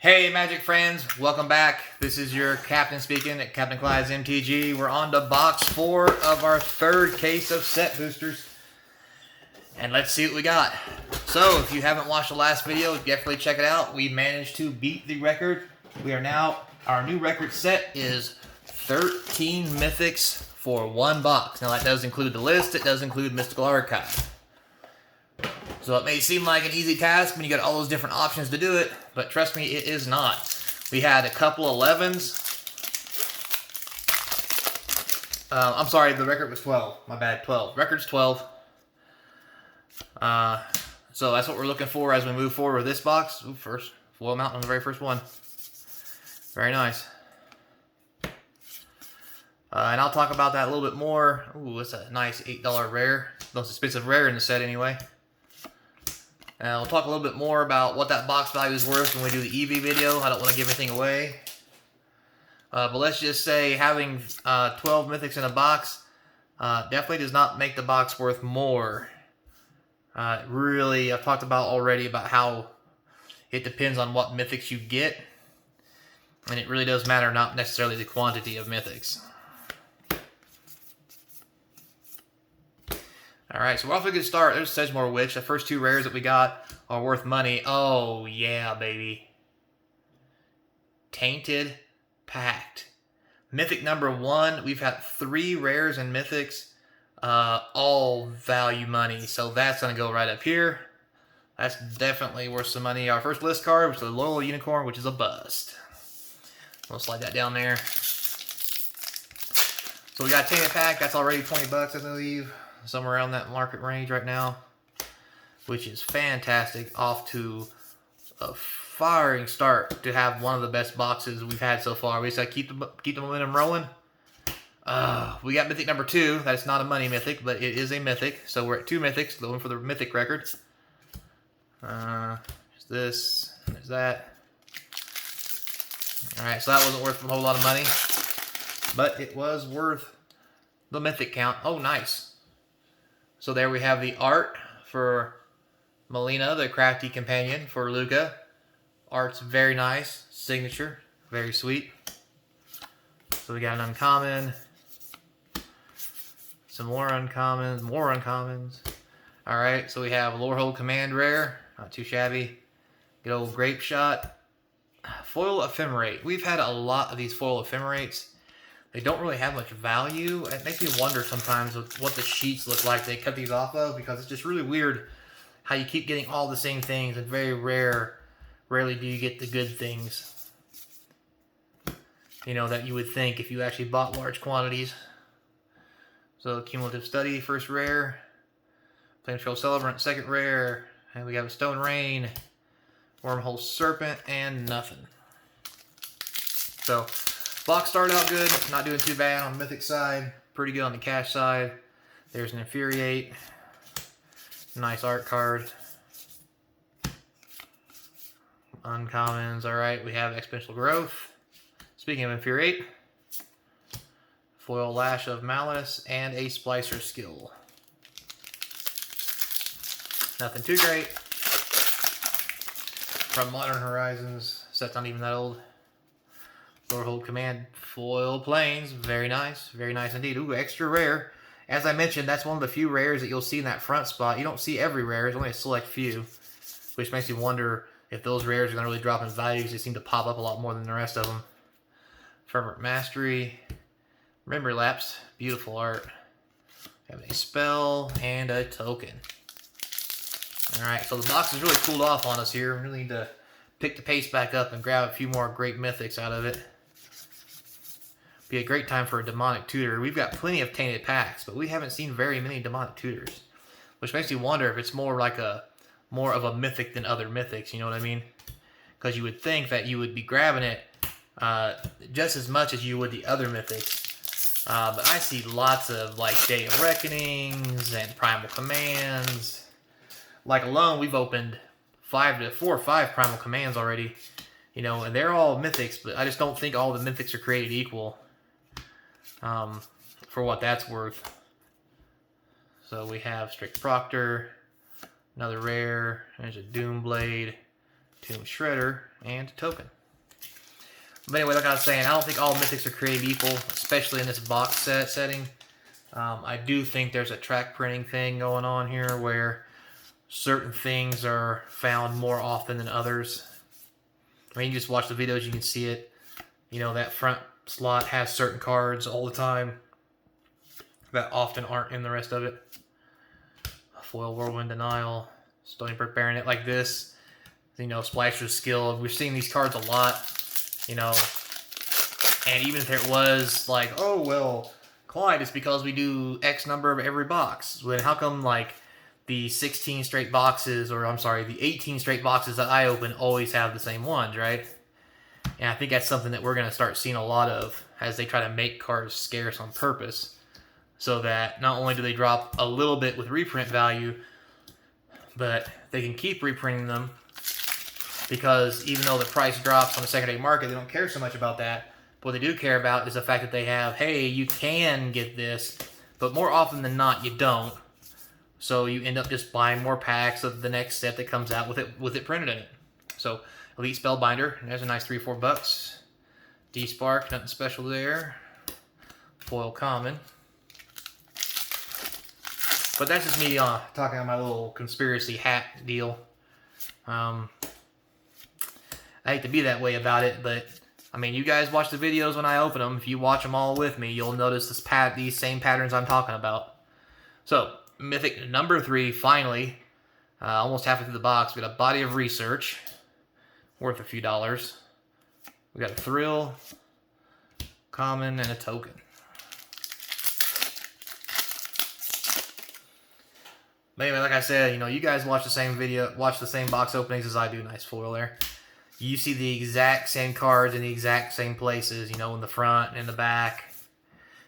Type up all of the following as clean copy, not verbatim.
Hey Magic friends, welcome back. This is your captain speaking at Capnclyde's MTG. We're on to box 4 of our third case of set boosters. And let's see what we got. So if you haven't watched the last video, definitely check it out. We managed to beat the record. We are now, our new record set is 13 mythics for one box. Now that does include the list, it does include Mystical Archive. So it may seem like an easy task when you got all those different options to do it, but trust me, it is not. We had a couple 11s. I'm sorry, the record was 12. My bad, 12. Record's 12. So that's what we're looking for as we move forward with this box. Ooh, first foil mount on the very first one. Very nice. And I'll talk about that a little bit more. Ooh, it's a nice $8 rare. Most expensive rare in the set anyway. And we'll talk a little bit more about what that box value is worth when we do the EV video. I don't want to give anything away. But let's just say having 12 mythics in a box definitely does not make the box worth more. Really, I've talked about already about how it depends on what mythics you get. And it really does matter, not necessarily the quantity of mythics. Alright, so we're off to a good start. There's Sedgemoor Witch. The first two rares that we got are worth money. Oh, yeah, baby. Tainted Pact. Mythic number 1. We've had 3 rares and mythics. All value money. So that's going to go right up here. That's definitely worth some money. Our first list card, which is the Loyal Unicorn, which is a bust. We'll slide that down there. So we got Tainted Pact. That's already 20 bucks, I believe. Somewhere around that market range right now, which is fantastic. Off to a firing start to have one of the best boxes we've had so far. We just gotta keep the momentum rolling. We got mythic number 2. That is not a money mythic, but it is a mythic. So we're at 2 mythics, going for the mythic record. There's this, and there's that. All right, so that wasn't worth a whole lot of money, but it was worth the mythic count. Oh, nice. So there we have the art for Melina, the crafty companion for Luca. Art's very nice. Signature. Very sweet. So we got an uncommon. Some more uncommons. More uncommons. Alright, so we have Lorehold Command Rare. Not too shabby. Good old Grape Shot. Foil Ephemerate. We've had a lot of these foil ephemerates. They don't really have much value. It makes me wonder sometimes what the sheets look like they cut these off of, because it's just really weird how you keep getting all the same things, and very rarely do you get the good things, you know, that you would think if you actually bought large quantities. So Cumulative Study, first rare. Flametrail Celebrant, second rare. And we have a Stone Rain, Wormhole Serpent, and nothing. So box started out good, not doing too bad on the mythic side, pretty good on the cash side. There's an Infuriate, nice art card. Uncommons, alright, we have Exponential Growth. Speaking of Infuriate, Foil Lash of Malice, and a Splicer Skill. Nothing too great. From Modern Horizons, set's not even that old. Lorehold Command Foil Plains, very nice indeed. Ooh, extra rare. As I mentioned, that's one of the few rares that you'll see in that front spot. You don't see every rare, it's only a select few, which makes you wonder if those rares are going to really drop in value, because they seem to pop up a lot more than the rest of them. Fervent Mastery, Memory Lapse, beautiful art. We have a spell and a token. Alright, so the box has really cooled off on us here. We really need to pick the pace back up and grab a few more great mythics out of it. Be a great time for a Demonic Tutor. We've got plenty of Tainted Pacts, but we haven't seen very many Demonic Tutors, which makes you wonder if it's more of a mythic than other mythics, you know what I mean? Because you would think that you would be grabbing it just as much as you would the other mythics. But I see lots of like Day of Reckonings and Primal Commands. Like alone, we've opened 4 or 5 Primal Commands already, you know, and they're all mythics, but I just don't think all the mythics are created equal, for what that's worth. So we have Strict Proctor, another rare, there's a Doomblade, Tomb Shredder, and Token. But anyway, like I was saying, I don't think all mythics are created equal, especially in this box set setting. I do think there's a track printing thing going on here where certain things are found more often than others. I mean, you just watch the videos, you can see it. You know, that front slot has certain cards all the time that often aren't in the rest of it. Foil Whirlwind Denial, Stony Brook Baronet like this. You know, Splasher's Skill. We're seeing these cards a lot, you know. And even if it was like, oh, well, Clyde, it's because we do X number of every box. Then how come, like, the 16 straight boxes, or I'm sorry, the 18 straight boxes that I open always have the same ones, right? And I think that's something that we're going to start seeing a lot of as they try to make cards scarce on purpose. So that not only do they drop a little bit with reprint value, but they can keep reprinting them, because even though the price drops on the secondary market, they don't care so much about that. But what they do care about is the fact that they have, hey, you can get this, but more often than not, you don't. So you end up just buying more packs of the next set that comes out with it printed in it. So Elite Spellbinder, there's a nice $3-4. D-Spark, nothing special there. Foil Common. But that's just me talking on my little conspiracy hat deal. I hate to be that way about it, but I mean, you guys watch the videos when I open them. If you watch them all with me, you'll notice these same patterns I'm talking about. So, Mythic number 3, finally. Almost halfway through the box. We got a Body of Research, worth a few dollars. We got a Thrill, Common, and a Token. But anyway, like I said, you know, you guys watch the same box openings as I do. Nice foil there. You see the exact same cards in the exact same places, you know, in the front and in the back.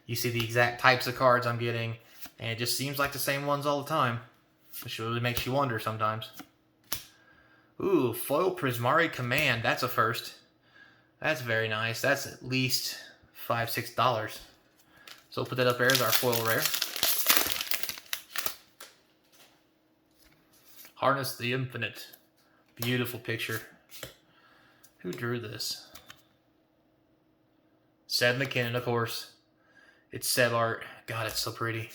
You see the exact types of cards I'm getting, and it just seems like the same ones all the time. Which really makes you wonder sometimes. Ooh, Foil Prismari Command. That's a first. That's very nice. That's at least $5-6. So we'll put that up there as our foil rare. Harness the Infinite. Beautiful picture. Who drew this? Seb McKinnon, of course. It's Seb art. God, it's so pretty.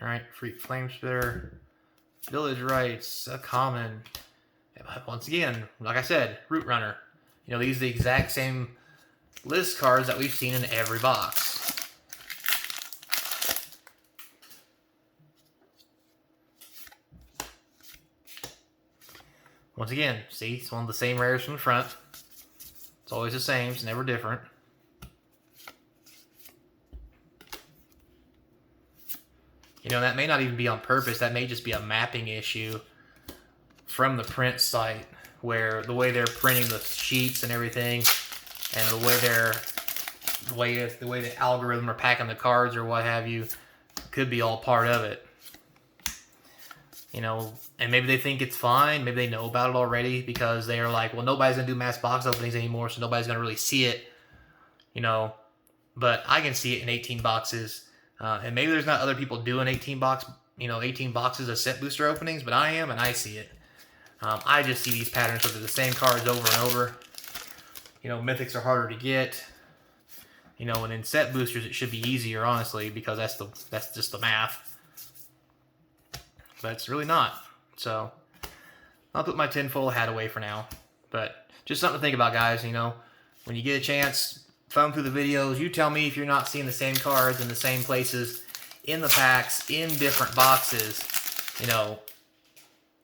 Alright, Freak Flamespitter. Village Rites, a common. Once again, like I said, Root Runner. You know, these are the exact same list cards that we've seen in every box. Once again, see, it's one of the same rares from the front. It's always the same, it's never different. You know, that may not even be on purpose. That may just be a mapping issue from the print site, where the way they're printing the sheets and everything, and the way the algorithm are packing the cards or what have you, could be all part of it. You know, and maybe they think it's fine. Maybe they know about it already because they are like, well, nobody's going to do mass box openings anymore, so nobody's going to really see it. You know, but I can see it in 18 boxes. And maybe there's not other people doing 18 boxes of set booster openings, but I am, and I see it. I just see these patterns with the same cards over and over. You know, mythics are harder to get. You know, and in set boosters it should be easier, honestly, because that's just the math. But it's really not. So I'll put my tinfoil hat away for now. But just something to think about, guys. You know, when you get a chance, thumb through the videos. You tell me if you're not seeing the same cards in the same places, in the packs, in different boxes. You know,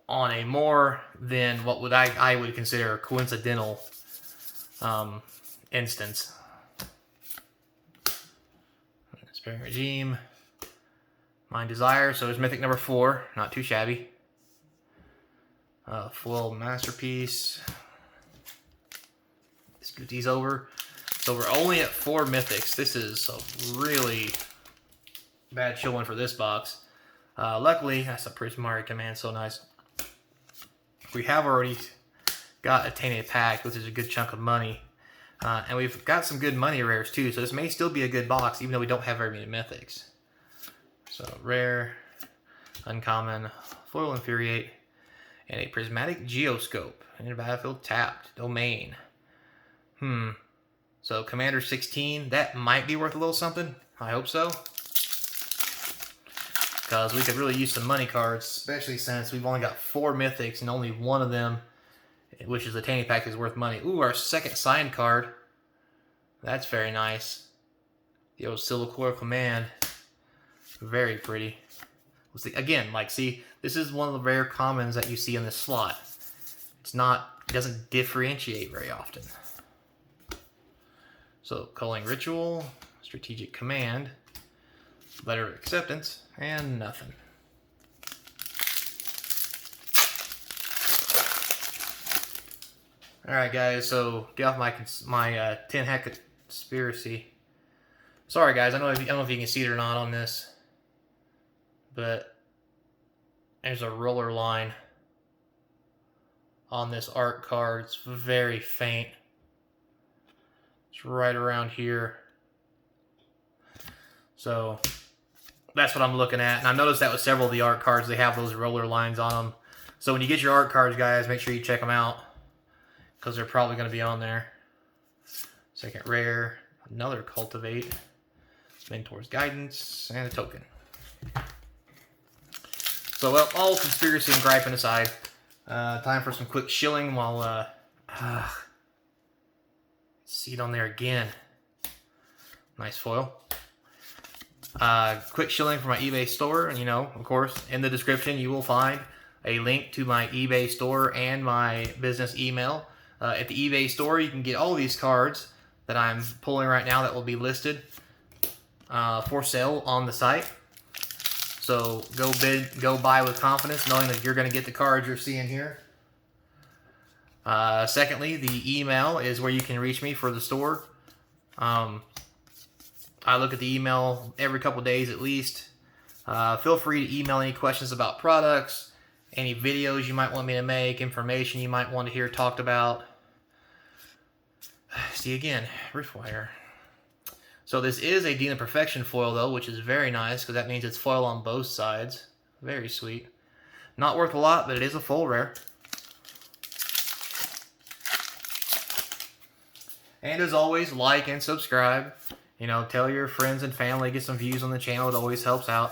on a more than what would I would consider a coincidental instance. Sparing Regime. Mind Desire, so there's Mythic number 4, not too shabby. Foil Masterpiece. Scoot these over. So we're only at 4 Mythics. This is a really bad showing for this box. Luckily, that's a Prismari Command, so nice. We have already got a Tainted Pact, which is a good chunk of money. And we've got some good money rares too, so this may still be a good box, even though we don't have very many Mythics. So rare, uncommon, foil infuriate, and a prismatic geoscope. In battlefield tapped. Domain. So Commander 16, that might be worth a little something. I hope so. Because we could really use some money cards, especially since we've only got 4 mythics and only one of them, which is the Tanny Pack, is worth money. Ooh, our second signed card. That's very nice. The old Silicore Command. Very pretty. Let's see, again, like, see, this is one of the rare commons that you see in this slot. It's not, it doesn't differentiate very often. So, Culling Ritual, Strategic Command, Letter of Acceptance, and nothing. Alright guys, so get off my 10 hack conspiracy. Sorry guys, I don't know if you can see it or not on this, but there's a roller line on this art card. It's very faint. It's right around here. So that's what I'm looking at. And I noticed that with several of the art cards, they have those roller lines on them. So when you get your art cards, guys, make sure you check them out, because they're probably going to be on there. Second rare, another Cultivate, Mentor's Guidance, and a token. So, well, all conspiracy and griping aside, time for some quick shilling while, see it on there again. Nice foil. Quick shilling for my eBay store, and of course, in the description you will find a link to my eBay store and my business email. At the eBay store, you can get all these cards that I'm pulling right now that will be listed for sale on the site. So go bid, go buy with confidence, knowing that you're going to get the cards you're seeing here. Secondly, the email is where you can reach me for the store. I look at the email every couple days at least. Feel free to email any questions about products, any videos you might want me to make, information you might want to hear talked about. See again, Riftwire. So this is a Dean of Perfection foil though, which is very nice because that means it's foil on both sides. Very sweet. Not worth a lot, but it is a full rare. And as always, like and subscribe. Tell your friends and family, get some views on the channel. It always helps out.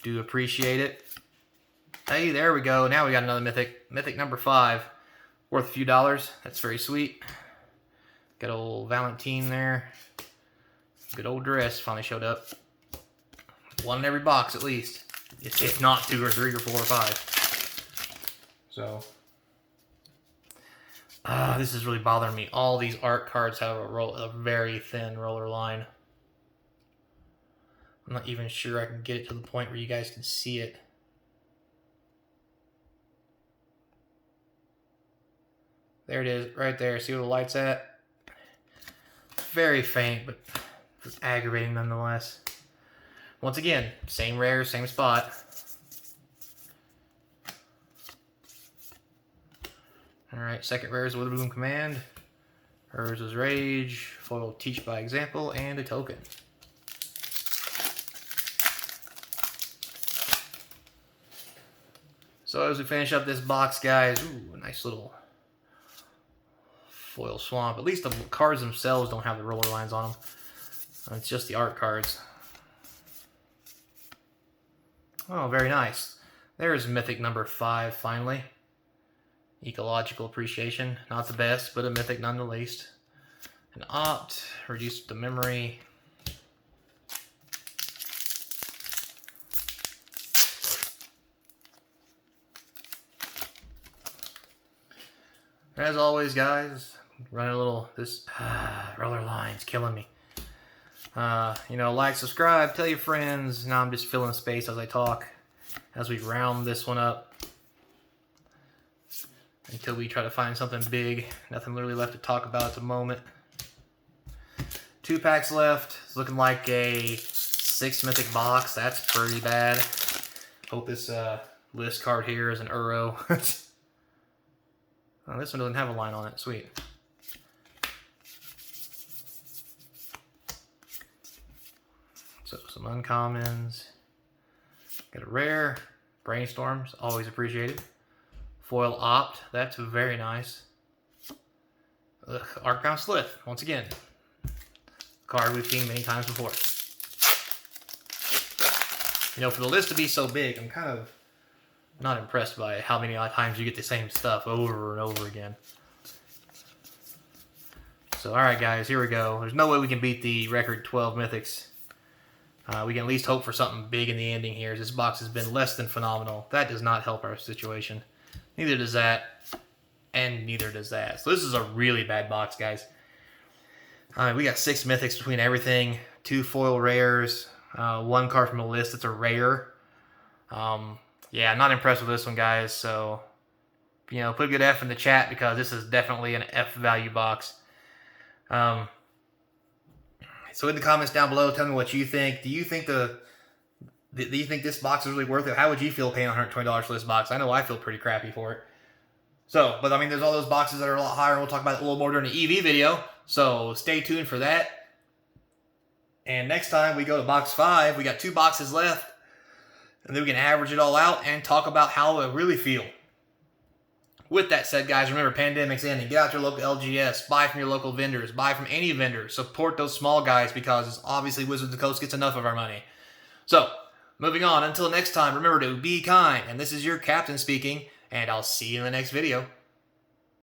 Do appreciate it. Hey, there we go. Now we got another mythic. Mythic number 5. Worth a few dollars. That's very sweet. Got old Valentine there. Good old dress finally showed up. One in every box at least. If not 2 or 3 or 4 or 5. So, this is really bothering me. All these art cards have a very thin roller line. I'm not even sure I can get it to the point where you guys can see it. There it is, right there. See where the light's at? Very faint, but it's aggravating nonetheless. Once again, same rare, same spot. Alright, second rare is Witherbloom Command. Hers is Rage, foil Teach by Example, and a token. So as we finish up this box, guys, ooh, a nice little foil swamp. At least the cards themselves don't have the roller lines on them. It's just the art cards. Oh, very nice. There's mythic number 5, finally. Ecological Appreciation. Not the best, but a mythic none the least. An opt, reduce the memory. As always, guys, running a little, this roller line's killing me. Like, subscribe, tell your friends. Now I'm just filling space as I talk, as we round this one up. Until we try to find something big. Nothing really left to talk about at the moment. 2 packs left. It's looking like a 6 mythic box. That's pretty bad. Hope this list card here is an Uro. Oh, this one doesn't have a line on it. Sweet. So some uncommons. Got a rare. Brainstorms, always appreciated. Foil Opt, that's very nice. Archbound Slith, once again. Card we've seen many times before. You know, for the list to be so big, I'm kind of not impressed by how many times you get the same stuff over and over again. So, alright guys, here we go. There's no way we can beat the record 12 Mythics. We can at least hope for something big in the ending here. This box has been less than phenomenal. That does not help our situation. Neither does that, and neither does that. So this is a really bad box, guys. We got 6 Mythics between everything, 2 foil rares, 1 card from the list that's a rare. Yeah, I'm not impressed with this one, guys. So, you know, put a good F in the chat because this is definitely an F value box. So in the comments down below, tell me what you think. Do you think this box is really worth it? How would you feel paying $120 for this box? I know I feel pretty crappy for it. So, but I mean, there's all those boxes that are a lot higher. We'll talk about it a little more during the EV video. So stay tuned for that. And next time we go to box 5, we got 2 boxes left. And then we can average it all out and talk about how I really feel. With that said, guys, remember, pandemic's ending. Get out to your local LGS. Buy from your local vendors. Buy from any vendor. Support those small guys because obviously Wizards of the Coast gets enough of our money. So, moving on. Until next time, remember to be kind. And this is your captain speaking. And I'll see you in the next video.